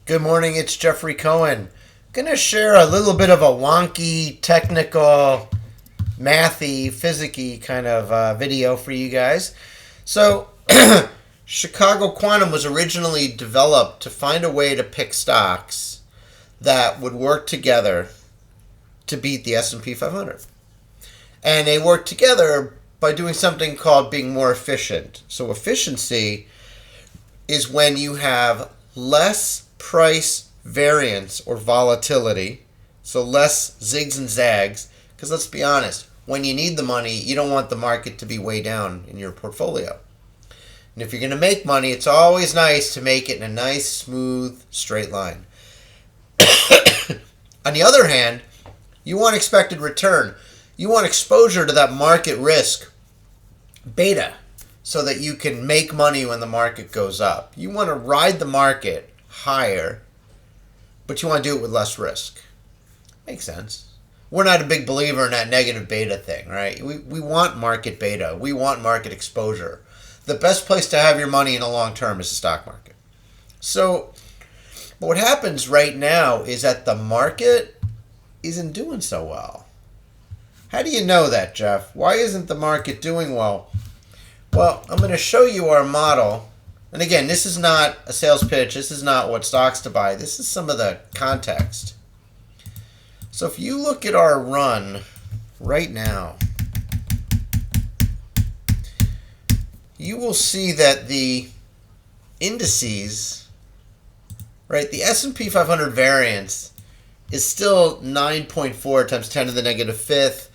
Good morning, it's Jeffrey Cohen. Gonna share a little bit of a wonky, technical, mathy, physicky kind of video for you guys. So, Chicago Quantum was originally developed to find a way to pick stocks that would work together to beat the S&P 500. And they work together by doing something called being more efficient. So efficiency is when you have less price variance or volatility, so less zigs and zags, because let's be honest, when you need the money, you don't want the market to be way down in your portfolio. And if you're going to make money, it's always nice to make it in a nice, smooth, straight line. On the other hand, you want expected return. You want exposure to that market risk, beta, so that you can make money when the market goes up. You want to ride the market higher, but you want to do it with less risk. Makes sense. We're not a big believer in that negative beta thing, right? We want market beta. We want market exposure. The best place to have your money in the long term is the stock market. So what happens right now is that the market isn't doing so well. How do you know that, Jeff? Why isn't the market doing well? Well, I'm going to show you our model. And again, this is not a sales pitch. This is not what stocks to buy. This is some of the context. So if you look at our run right now, you will see that the indices, right, the S&P 500 variance is still 9.4 times 10 to the negative fifth.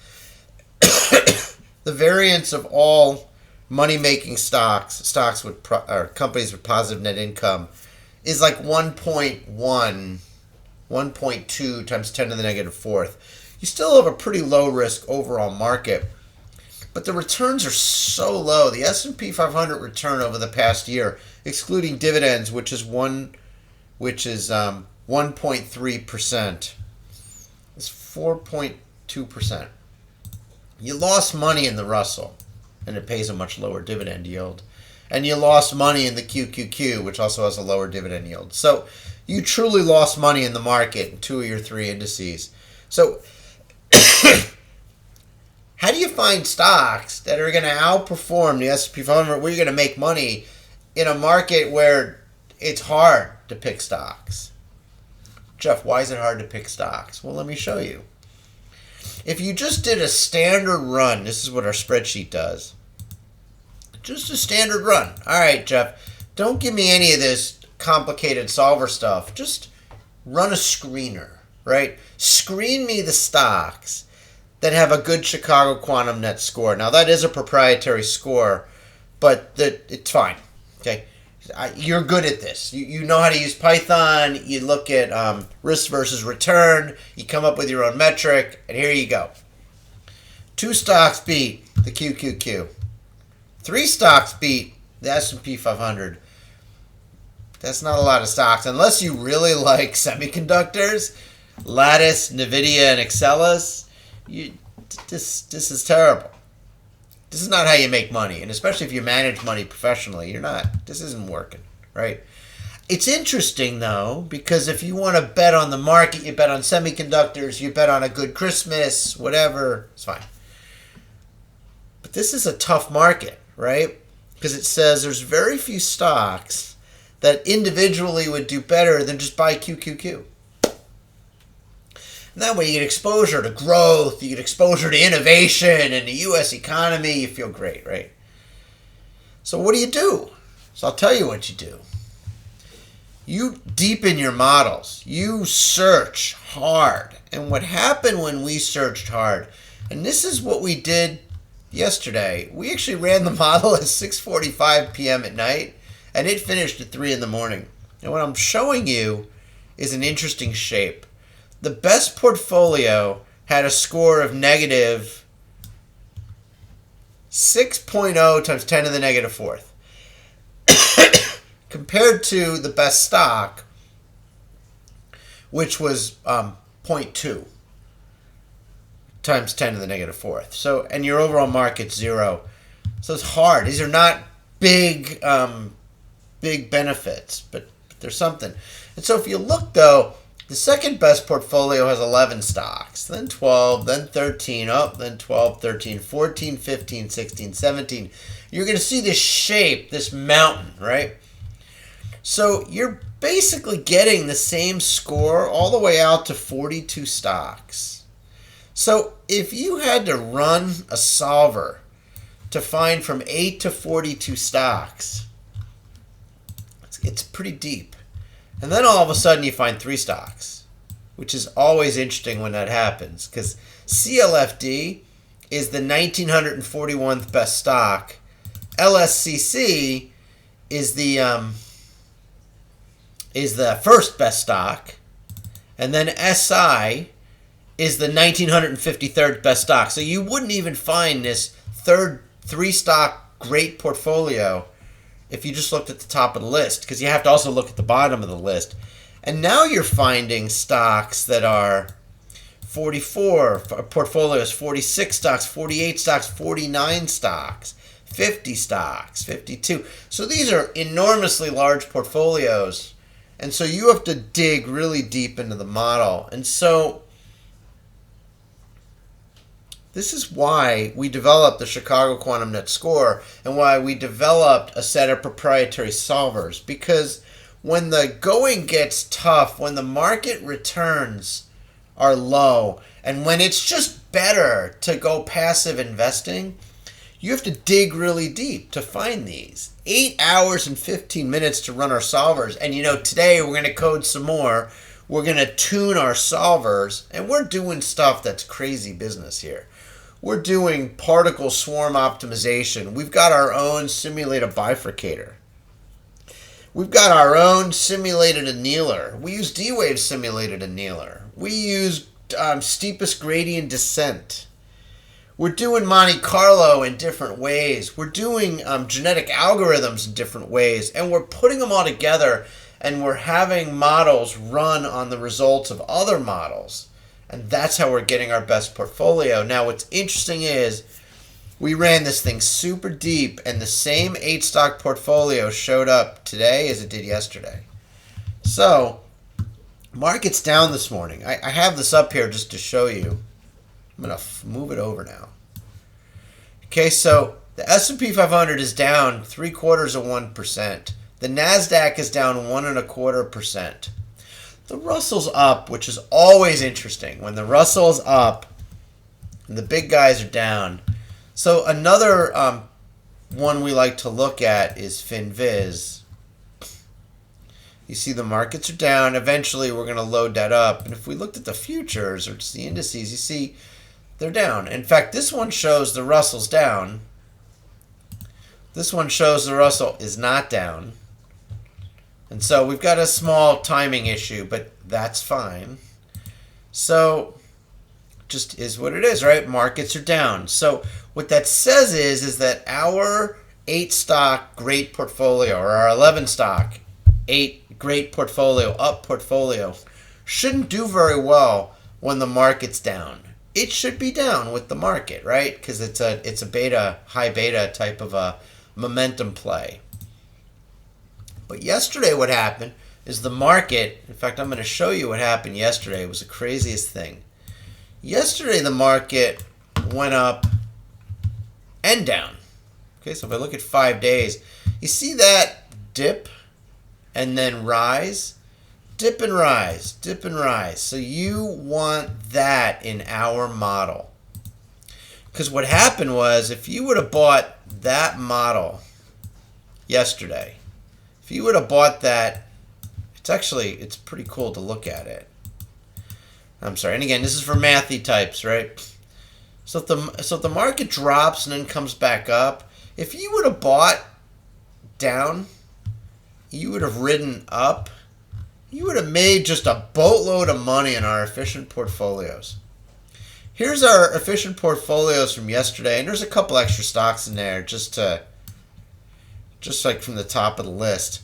The variance of all money-making stocks with or companies with positive net income is like 1.2 times 10 to the negative fourth. You still have a pretty low risk overall market, but the returns are so low. The S&P 500 return over the past year, excluding dividends, which is 1.3%, is 4.2%. You lost money in the Russell, and it pays a much lower dividend yield. And you lost money in the QQQ, which also has a lower dividend yield. So you truly lost money in the market in 2 of your 3 indices. So how do you find stocks that are going to outperform the S&P 500 where you're going to make money in a market where it's hard to pick stocks? Jeff, why is it hard to pick stocks? Well, let me show you. If you just did a standard run, this is what our spreadsheet does. Just a standard run. All right, Jeff, don't give me any of this complicated solver stuff. Just run a screener, right? Screen me the stocks that have a good Chicago Quantum net score. Now, that is a proprietary score, but it's fine, okay? You're good at this. You know how to use Python. You look at risk versus return. You come up with your own metric, and here you go. 2 stocks beat the QQQ. 3 stocks beat the S&P 500. That's not a lot of stocks. Unless you really like semiconductors, Lattice, NVIDIA, and Axcelis, this is terrible. This is not how you make money, and especially if you manage money professionally, this isn't working, right? It's interesting, though, because if you want to bet on the market, you bet on semiconductors, you bet on a good Christmas, whatever, it's fine. But this is a tough market, right? Because it says there's very few stocks that individually would do better than just buy QQQ. And that way you get exposure to growth, you get exposure to innovation and the U.S. economy, you feel great, right? So what do? So I'll tell you what you do. You deepen your models. You search hard. And what happened when we searched hard, and this is what we did yesterday, we actually ran the model at 6:45 p.m. at night, and it finished at 3 in the morning. And what I'm showing you is an interesting shape. The best portfolio had a score of negative 6.0 times 10 to the negative fourth. Compared to the best stock, which was 0.2 times 10 to the negative fourth. So, and your overall market's 0. So it's hard. These are not big benefits, but There's something. And so if you look, though, the second best portfolio has 11 stocks, then 12, then 13, then 12, 13, 14, 15, 16, 17. You're going to see this shape, this mountain, right? So you're basically getting the same score all the way out to 42 stocks. So if you had to run a solver to find from 8 to 42 stocks, it's pretty deep. And then all of a sudden you find 3 stocks, which is always interesting when that happens, because CLFD is the 1941th best stock. LSCC is the first best stock, and then SI is the 1953rd best stock. So you wouldn't even find this third 3-stock great portfolio if you just looked at the top of the list, because you have to also look at the bottom of the list. And now you're finding stocks that are 44 portfolios, 46 stocks, 48 stocks, 49 stocks, 50 stocks, 52. So these are enormously large portfolios. And so you have to dig really deep into the model. And so this is why we developed the Chicago Quantum Net Score and why we developed a set of proprietary solvers. Because when the going gets tough, when the market returns are low, and when it's just better to go passive investing, you have to dig really deep to find these. 8 hours and 15 minutes to run our solvers. And today we're going to code some more. We're going to tune our solvers, and we're doing stuff that's crazy business here. We're doing particle swarm optimization. We've got our own simulated bifurcator. We've got our own simulated annealer. We use D-Wave simulated annealer. We use steepest gradient descent. We're doing Monte Carlo in different ways. We're doing genetic algorithms in different ways. And we're putting them all together, and we're having models run on the results of other models. And that's how we're getting our best portfolio. Now, what's interesting is we ran this thing super deep, and the same 8-stock portfolio showed up today as it did yesterday. So, market's down this morning. I have this up here just to show you. I'm going to move it over now. Okay, so the S&P 500 is down 0.75%. The NASDAQ is down 1.25%. The Russell's up, which is always interesting. When the Russell's up and the big guys are down. So another one we like to look at is FinViz. You see the markets are down. Eventually we're going to load that up. And if we looked at the futures or just the indices, you see they're down. In fact, this one shows the Russell's down. This one shows the Russell is not down. And so we've got a small timing issue, but that's fine. So just is what it is, right? Markets are down. So what that says is that our 8-stock great portfolio, or our 11-stock 8 great portfolio, up portfolio, shouldn't do very well when the market's down. It should be down with the market, right? Because it's a beta, high beta type of a momentum play. But yesterday what happened is the market, in fact, I'm going to show you what happened yesterday. It was the craziest thing. Yesterday the market went up and down. Okay, so if I look at 5 days, you see that dip and then rise, dip and rise, dip and rise. So you want that in our model. Because what happened was, if you would have bought that model yesterday, if you would have bought that, it's pretty cool to look at it. I'm sorry, and again, this is for mathy types, right? So if the market drops and then comes back up, if you would have bought down, you would have ridden up, you would have made just a boatload of money in our efficient portfolios. Here's our efficient portfolios from yesterday, and there's a couple extra stocks in there just like from the top of the list.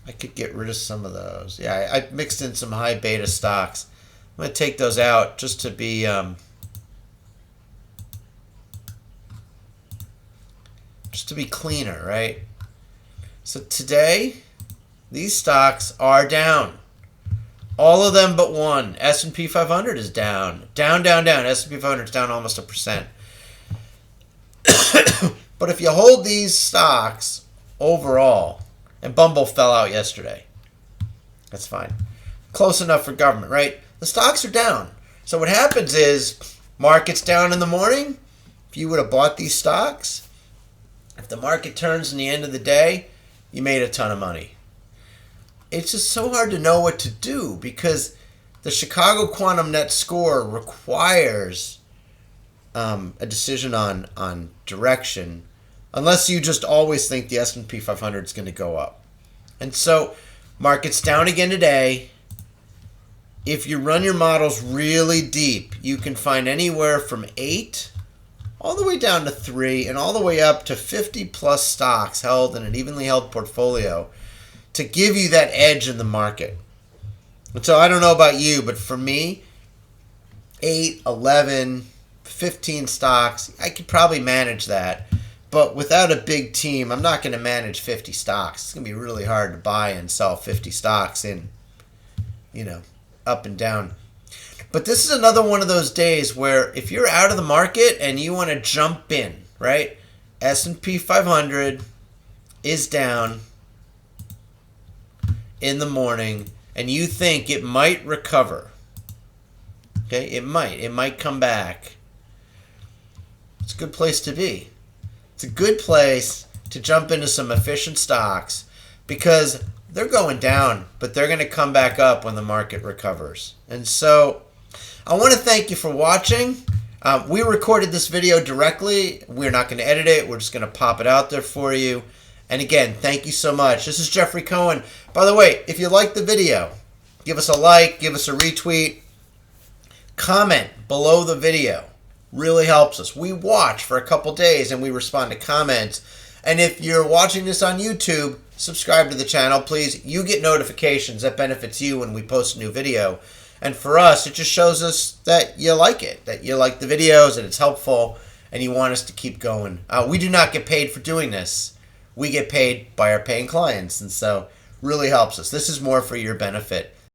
I could get rid of some of those. Yeah, I mixed in some high beta stocks. I'm going to take those out just to be cleaner, right? So today these stocks are down. All of them but one. S&P 500 is down. Down, down, down. S&P 500 is down almost 1%. But if you hold these stocks overall, and Bumble fell out yesterday, that's fine. Close enough for government, right? The stocks are down. So what happens is, market's down in the morning. If you would have bought these stocks, if the market turns in the end of the day, you made a ton of money. It's just so hard to know what to do because the Chicago Quantum Net Score requires a decision on direction, unless you just always think the S&P 500 is going to go up. And so, market's down again today. If you run your models really deep, you can find anywhere from 8 all the way down to 3 and all the way up to 50 plus stocks held in an evenly held portfolio to give you that edge in the market. And so I don't know about you, but for me, 8, 11, 15 stocks, I could probably manage that. But without a big team, I'm not going to manage 50 stocks. It's going to be really hard to buy and sell 50 stocks in, up and down. But this is another one of those days where if you're out of the market and you want to jump in, right? S&P 500 is down in the morning and you think it might recover. Okay, it might come back. It's a good place to be. It's a good place to jump into some efficient stocks because they're going down, but they're going to come back up when the market recovers. And so I want to thank you for watching. We recorded this video directly. We're not going to edit it. We're just going to pop it out there for you. And again, thank you so much. This is Jeffrey Cohen. By the way, if you like the video, give us a like, give us a retweet, comment below the video. Really helps us. We watch for a couple days and we respond to comments. And if you're watching this on YouTube, subscribe to the channel, please. You get notifications. That benefits you when we post a new video. And for us, it just shows us that you like it, that you like the videos, and it's helpful, and you want us to keep going. We do not get paid for doing this. We get paid by our paying clients, and so really helps us. This is more for your benefit.